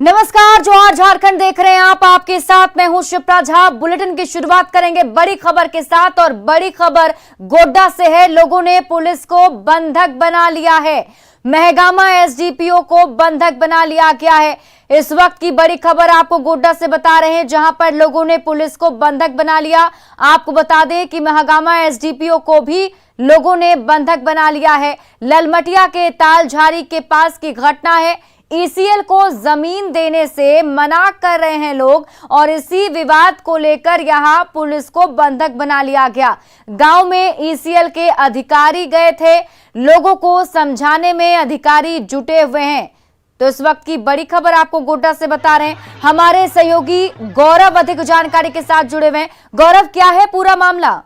नमस्कार, जोहार झारखंड देख रहे हैं आप। आपके साथ मैं हूं शिप्रा झा। बुलेटिन की शुरुआत करेंगे बड़ी खबर के साथ और बड़ी खबर गोड्डा से है। लोगों ने पुलिस को बंधक बना लिया है। महगामा एसडीपीओ को बंधक बना लिया गया है। इस वक्त की बड़ी खबर आपको गोड्डा से बता रहे हैं, जहां पर लोगों ने पुलिस को बंधक बना लिया। आपको बता दें कि महगामा एसडीपीओ को भी लोगों ने बंधक बना लिया है। ललमटिया के तालझारी के पास की घटना है। ईसीएल को जमीन देने से मना कर रहे हैं लोग और इसी विवाद को लेकर यहां पुलिस को बंधक बना लिया गया। गांव में ईसीएल के अधिकारी गए थे, लोगों को समझाने में अधिकारी जुटे हुए हैं। तो इस वक्त की बड़ी खबर आपको गोड्डा से बता रहे हैं। हमारे सहयोगी गौरव अधिक जानकारी के साथ जुड़े हुए हैं। गौरव, क्या है पूरा मामला?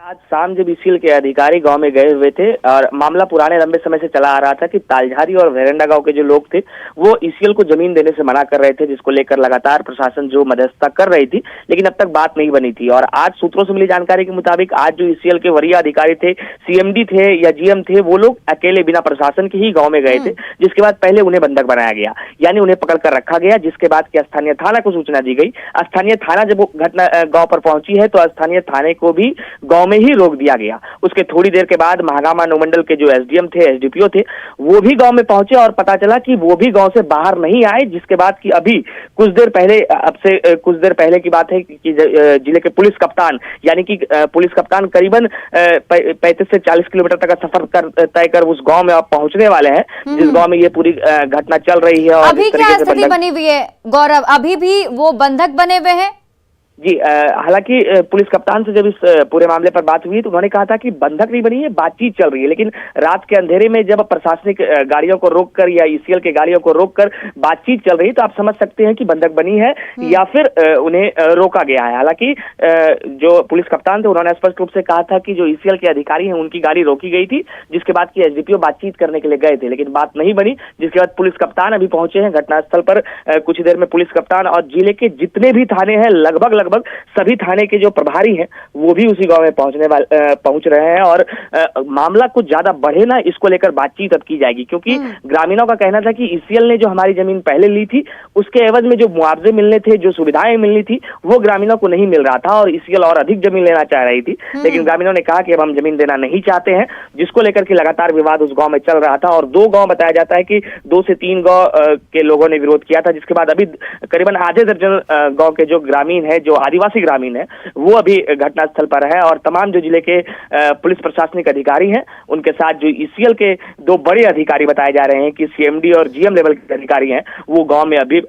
आज शाम जब ईसीएल के अधिकारी गांव में गए हुए थे और मामला पुराने लंबे समय से चला आ रहा था कि तालझारी और वेरेंडा गांव के जो लोग थे वो ईसीएल को जमीन देने से मना कर रहे थे, जिसको लेकर लगातार प्रशासन जो मध्यस्थता कर रही थी, लेकिन अब तक बात नहीं बनी थी। और आज सूत्रों से मिली जानकारी के मुताबिक आज जो ईसीएल के वरीय अधिकारी थे, सीएमडी थे या जीएम थे, वो लोग अकेले बिना प्रशासन के ही गाँव में गए थे, जिसके बाद पहले उन्हें बंधक बनाया गया, यानी उन्हें पकड़ कर रखा गया। जिसके बाद की स्थानीय थाना को सूचना दी गई। स्थानीय थाना जब घटना गाँव पर पहुंची है तो स्थानीय थाने को भी गाँव में ही रोक दिया गया। उसके थोड़ी देर के बाद महागामा अनुमंडल के जो एसडीएम थे, एसडीपीओ थे, वो भी गांव में पहुंचे और पता चला कि वो भी गांव से बाहर नहीं आए। जिसके बाद कि अभी कुछ देर पहले की बात है कि जिले के पुलिस कप्तान, यानी कि पुलिस कप्तान करीबन 35 से 40 किलोमीटर तक का सफर तय कर उस गांव में अब पहुंचने वाले हैं, जिस गांव में ये पूरी घटना चल रही है। और अभी क्या स्थिति बनी हुई है गौरव? अभी भी वो बंधक बने हुए हैं? जी, हालांकि पुलिस कप्तान से जब इस पूरे मामले पर बात हुई तो उन्होंने कहा था कि बंधक नहीं बनी है, बातचीत चल रही है। लेकिन रात के अंधेरे में जब प्रशासनिक गाड़ियों को रोककर या ईसीएल के गाड़ियों को रोककर बातचीत चल रही है तो आप समझ सकते हैं कि बंधक बनी है या फिर उन्हें रोका गया है। हालांकि जो पुलिस कप्तान थे उन्होंने स्पष्ट रूप से कहा था कि जो ईसीएल के अधिकारी हैं उनकी गाड़ी रोकी गई थी, जिसके बाद की एसडीपीओ बातचीत करने के लिए गए थे, लेकिन बात नहीं बनी। जिसके बाद पुलिस कप्तान अभी पहुंचे हैं घटनास्थल पर। कुछ ही देर में पुलिस कप्तान और जिले के जितने भी थाने हैं, लगभग सभी थाने के जो प्रभारी हैं वो भी उसी गांव में पहुंच रहे हैं। और मामला कुछ ज्यादा बढ़े ना, इसको लेकर बातचीत अब की जाएगी, क्योंकि ग्रामीणों का कहना था कि ईसीएल ने जो हमारी जमीन पहले ली थी उसके एवज में जो मुआवजे मिलने थे, जो सुविधाएं मिलनी थी, वो ग्रामीणों को नहीं मिल रहा था और ईसीएल और अधिक जमीन लेना चाह रही थी। लेकिन ग्रामीणों ने कहा कि अब हम जमीन देना नहीं चाहते हैं, जिसको लेकर के लगातार विवाद उस गाँव में चल रहा था। और 2 गाँव बताया जाता है कि 2 से 3 गाँव के लोगों ने विरोध किया था। जिसके बाद अभी करीबन आधे दर्जन गाँव के जो ग्रामीण है, जो आदिवासी ग्रामीण है, वो अभी घटनास्थल पर है। और तमाम जो जिले के पुलिस प्रशासनिक अधिकारी हैं उनके साथ जो ईसीएल के 2 बड़े अधिकारी बताए जा रहे हैं कि सीएमडी और जीएम लेवल के अधिकारी हैं, वो गांव में अभी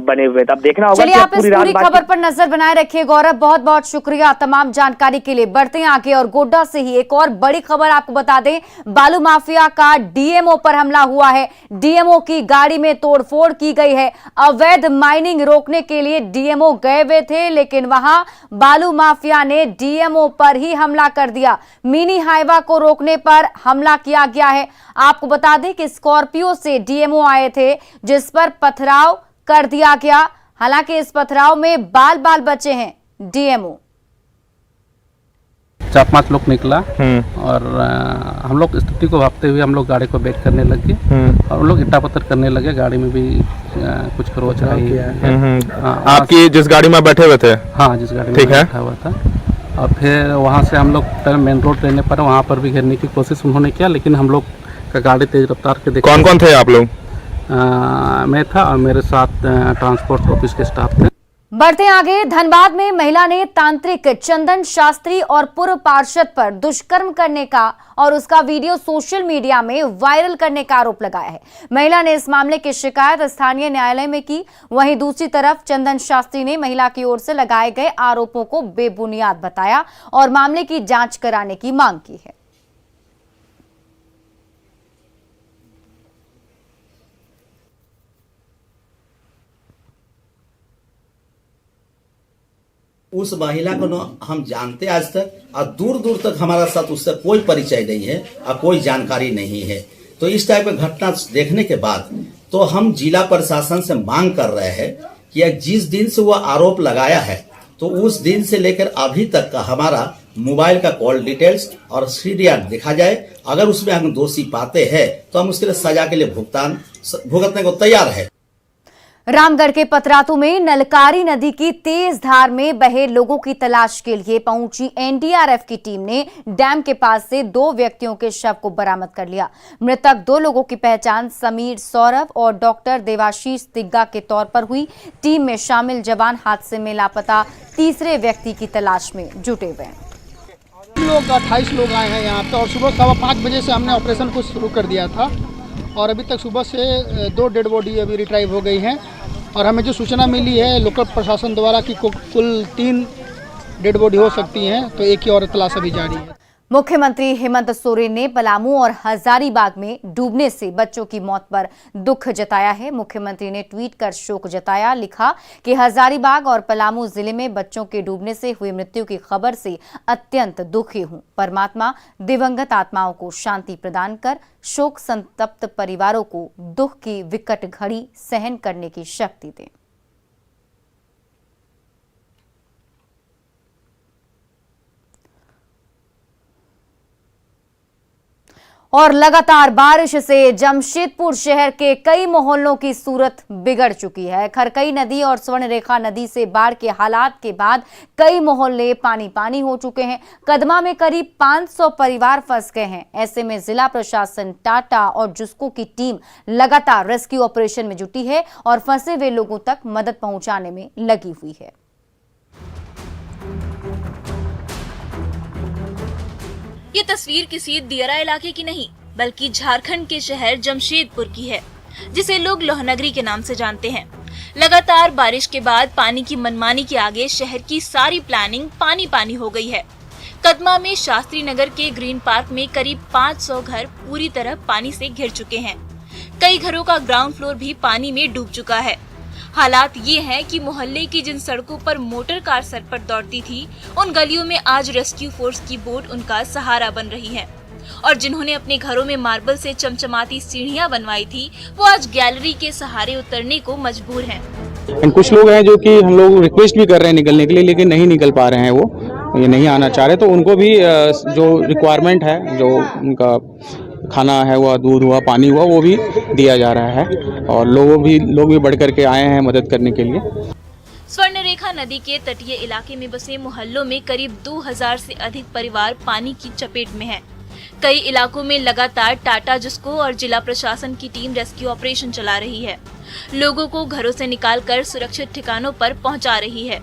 बने हुए। तब देखना होगा कि आप पूरी खबर पर नजर बनाए रखिए। गौरव, बहुत बहुत शुक्रिया तमाम जानकारी के लिए। बढ़ते हैं आगे और गोड्डा से ही एक और बड़ी खबर आपको बता दें। बालू माफिया का डीएमओ पर हमला हुआ है। डीएमओ की गाड़ी में तोड़फोड़ की गई है। अवैध माइनिंग रोकने के लिए डीएमओ गए हुए थे, लेकिन वहां बालू माफिया ने डीएमओ पर ही हमला कर दिया। मिनी हाईवा को रोकने पर हमला किया गया है। आपको बता दें कि स्कॉर्पियो से डीएमओ आए थे, जिस पर पथराव कर दिया गया। हालांकि इस पथराव में बाल बाल बचे हैं डीएमओ। 4-5 लोग निकला और हम लोग स्थिति को भापते हुए हम लोग गाड़ी को बैक करने लगे और हम लोग ईटा पत्थर करने लगे। गाड़ी में भी कुछ खरोच आई है। आपकी जिस गाड़ी में बैठे हुए थे? हाँ, जिस गाड़ी में बैठा हुआ था। और फिर वहाँ से हम लोग मेन रोड लेने पर वहाँ पर भी घेरने की कोशिश उन्होंने किया, लेकिन हम लोग का गाड़ी तेज रफ्तार के देखा। कौन कौन थे आप लोग? मैं था और मेरे साथ ट्रांसपोर्ट ऑफिस के स्टाफ थे। बढ़ते आगे, धनबाद में महिला ने तांत्रिक चंदन शास्त्री और पूर्व पार्षद पर दुष्कर्म करने का और उसका वीडियो सोशल मीडिया में वायरल करने का आरोप लगाया है। महिला ने इस मामले की शिकायत स्थानीय न्यायालय में की। वहीं दूसरी तरफ चंदन शास्त्री ने महिला की ओर से लगाए गए आरोपों को बेबुनियाद बताया और मामले की जांच कराने की मांग की है। उस महिला को न हम जानते आज तक और दूर दूर तक हमारा साथ उससे कोई परिचय नहीं है और कोई जानकारी नहीं है। तो इस टाइप की घटना देखने के बाद तो हम जिला प्रशासन से मांग कर रहे हैं कि जिस दिन से वो आरोप लगाया है तो उस दिन से लेकर अभी तक का हमारा मोबाइल का कॉल डिटेल्स और सीडीआर देखा जाए। अगर उसमें हम दोषी पाते हैं तो हम उसके लिए सजा के लिए भुगतने को तैयार है। रामगढ़ के पतरातू में नलकारी नदी की तेज धार में बहे लोगों की तलाश के लिए पहुंची एनडीआरएफ की टीम ने डैम के पास से 2 व्यक्तियों के शव को बरामद कर लिया। मृतक 2 लोगों की पहचान समीर सौरभ और डॉक्टर देवाशीष तिग्गा के तौर पर हुई। टीम में शामिल जवान हादसे में लापता तीसरे व्यक्ति की तलाश में जुटे हुए हैं। लोग 28 लोग आए हैं यहाँ पे और सुबह 5:15 बजे से हमने ऑपरेशन को शुरू कर दिया था और अभी तक सुबह से 2 डेड बॉडी अभी रिट्राइव हो गई हैं और हमें जो सूचना मिली है लोकल प्रशासन द्वारा कि कुल 3 डेड बॉडी हो सकती हैं, तो एक ही और तलाश अभी जारी है। मुख्यमंत्री हेमंत सोरेन ने पलामू और हजारीबाग में डूबने से बच्चों की मौत पर दुख जताया है। मुख्यमंत्री ने ट्वीट कर शोक जताया, लिखा कि हजारीबाग और पलामू जिले में बच्चों के डूबने से हुई मृत्यु की खबर से अत्यंत दुखी हूं। परमात्मा दिवंगत आत्माओं को शांति प्रदान कर शोक संतप्त परिवारों को दुख की विकट घड़ी सहन करने की शक्ति दे। और लगातार बारिश से जमशेदपुर शहर के कई मोहल्लों की सूरत बिगड़ चुकी है। खरकई नदी और स्वर्णरेखा नदी से बाढ़ के हालात के बाद कई मोहल्ले पानी पानी हो चुके हैं। कदमा में करीब 500 परिवार फंस गए हैं। ऐसे में जिला प्रशासन, टाटा और जुस्को की टीम लगातार रेस्क्यू ऑपरेशन में जुटी है और फंसे हुए लोगों तक मदद पहुंचाने में लगी हुई है। ये तस्वीर किसी दियरा इलाके की नहीं बल्कि झारखंड के शहर जमशेदपुर की है, जिसे लोग लोहनगरी के नाम से जानते हैं। लगातार बारिश के बाद पानी की मनमानी के आगे शहर की सारी प्लानिंग पानी पानी हो गई है। कदमा में शास्त्री नगर के ग्रीन पार्क में करीब 500 घर पूरी तरह पानी से घिर चुके हैं। कई घरों का ग्राउंड फ्लोर भी पानी में डूब चुका है। हालात ये हैं कि मोहल्ले की जिन सड़कों पर मोटर कार सर पर दौड़ती थी, उन गलियों में आज रेस्क्यू फोर्स की बोट उनका सहारा बन रही है और जिन्होंने अपने घरों में मार्बल से चमचमाती सीढ़ियां बनवाई थी, वो आज गैलरी के सहारे उतरने को मजबूर हैं। कुछ लोग हैं जो कि हम लोग रिक्वेस्ट भी कर रहे हैं निकलने के लिए, लेकिन नहीं निकल पा रहे हैं, वो ये नहीं आना चाह रहे, तो उनको भी जो रिक्वायरमेंट है, जो उनका खाना है हुआ, दूध हुआ, पानी हुआ, वो भी दिया जा रहा है और लोग भी बढ़ करके आए हैं मदद करने के लिए। स्वर्णरेखा नदी के तटीय इलाके में बसे मोहल्लों में करीब 2000 से अधिक परिवार पानी की चपेट में हैं। कई इलाकों में लगातार टाटा, जुस्को और जिला प्रशासन की टीम रेस्क्यू ऑपरेशन चला रही है। लोगों को घरों से निकालकर सुरक्षित ठिकानों पर पहुंचा रही है,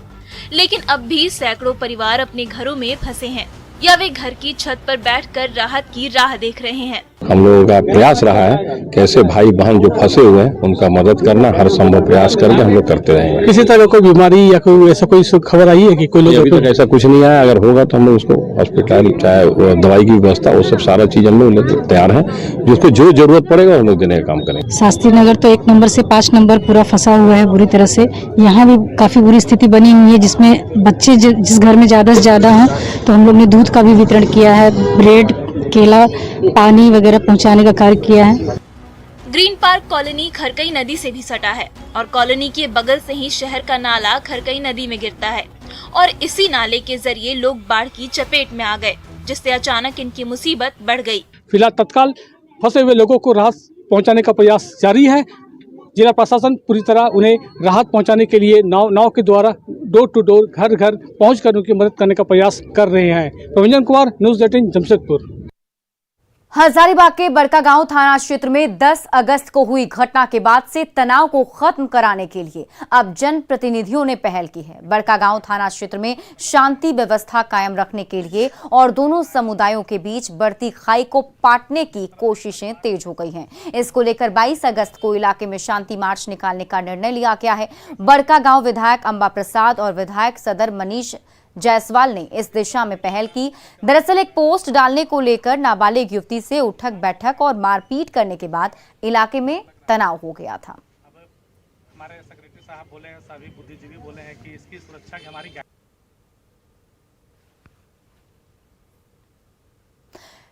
लेकिन अब भी सैकड़ों परिवार अपने घरों में फंसे हैं या वे घर की छत पर बैठकर राहत की राह देख रहे हैं। हम लोगों का प्रयास रहा है कैसे भाई बहन जो फंसे हुए हैं उनका मदद करना, हर संभव प्रयास करके हम लोग करते रहेंगे। किसी तरह कोई बीमारी या कोई ऐसा कोई खबर आई है कि कोई लोग? अभी तक ऐसा कुछ नहीं आया, अगर होगा तो हम लोग उसको हॉस्पिटल, चाहे दवाई की व्यवस्था, वो सब सारा चीज हम लोग तैयार है, जिसको जो जरूरत पड़ेगा हम लोग देने का काम करेंगे। शास्त्री नगर तो 1 नंबर से 5 नंबर पूरा फंसा हुआ है बुरी तरह से। यहाँ भी काफी बुरी स्थिति बनी हुई है, जिसमें बच्चे जिस घर में ज्यादा से ज्यादा हैं, तो हम लोग ने दूध का भी वितरण किया है, ब्रेड, केला, पानी वगैरह पहुंचाने का कार्य किया है। ग्रीन पार्क कॉलोनी खरकई नदी से भी सटा है और कॉलोनी के बगल से ही शहर का नाला खरकई नदी में गिरता है और इसी नाले के जरिए लोग बाढ़ की चपेट में आ गए, जिससे अचानक इनकी मुसीबत बढ़ गई। फिलहाल तत्काल फंसे हुए लोगों को राहत पहुंचाने का प्रयास जारी है। जिला प्रशासन पूरी तरह उन्हें राहत पहुंचाने के लिए नाव के द्वारा डोर टू डोर, घर घर पहुँच कर उनकी मदद करने का प्रयास कर रहे हैं। प्रभंजन कुमार, न्यूज़ 18 जमशेदपुर। हजारीबाग के बड़कागांव थाना क्षेत्र में 10 अगस्त को हुई घटना के बाद से तनाव को खत्म कराने के लिए अब जनप्रतिनिधियों ने पहल की है। बड़कागांव थाना क्षेत्र में शांति व्यवस्था कायम रखने के लिए और दोनों समुदायों के बीच बढ़ती खाई को पाटने की कोशिशें तेज हो गई हैं। इसको लेकर 22 अगस्त को इलाके में शांति मार्च निकालने का निर्णय लिया गया है। बड़कागांव विधायक अंबा प्रसाद और विधायक सदर मनीष जायसवाल ने इस दिशा में पहल की। दरअसल एक पोस्ट डालने को लेकर नाबालिग युवती से उठक बैठक और मारपीट करने के बाद इलाके में तनाव हो गया था। हमारे सेक्रेटरी साहब बोले हैं, सभी बुद्धिजीवी बोले हैं कि इसकी सुरक्षा की हमारी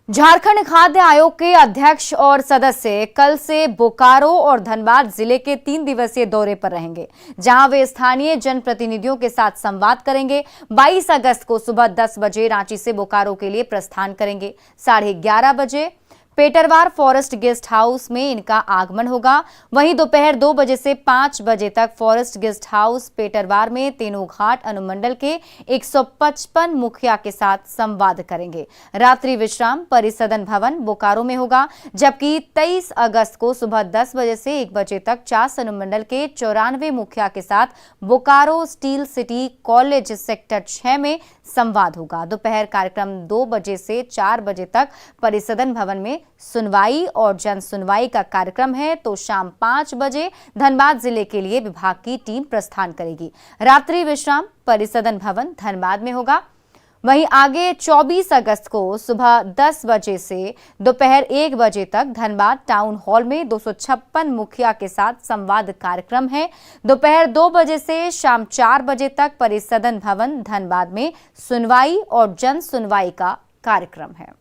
झारखंड खाद्य आयोग के अध्यक्ष और सदस्य कल से बोकारो और धनबाद जिले के 3 दिवसीय दौरे पर रहेंगे, जहां वे स्थानीय जनप्रतिनिधियों के साथ संवाद करेंगे। 22 अगस्त को सुबह 10 बजे रांची से बोकारो के लिए प्रस्थान करेंगे। 11:30 बजे पेटरवार फॉरेस्ट गेस्ट हाउस में इनका आगमन होगा। वहीं दोपहर 2 बजे से 5 बजे तक फॉरेस्ट गेस्ट हाउस पेटरवार में तेनू घाट अनुमंडल के 155 मुखिया के साथ संवाद करेंगे। रात्रि विश्राम परिसदन भवन बोकारो में होगा, जबकि 23 अगस्त को सुबह 10 बजे से 1 बजे तक चास अनुमंडल के 94 मुखिया के साथ Bokaro steel city college sector 6 में संवाद होगा। दोपहर कार्यक्रम 2 बजे से 4 बजे तक परिसदन भवन में सुनवाई और जन सुनवाई का कार्यक्रम है, तो शाम 5 बजे धनबाद जिले के लिए विभाग की टीम प्रस्थान करेगी। रात्रि विश्राम परिसदन भवन धनबाद में होगा। वहीं आगे 24 अगस्त को सुबह 10 बजे से दोपहर 1 बजे तक धनबाद टाउन हॉल में 256 मुखिया के साथ संवाद कार्यक्रम है। दोपहर 2 बजे से शाम 4 बजे तक परिसदन भवन धनबाद में सुनवाई और जन सुनवाई का कार्यक्रम है।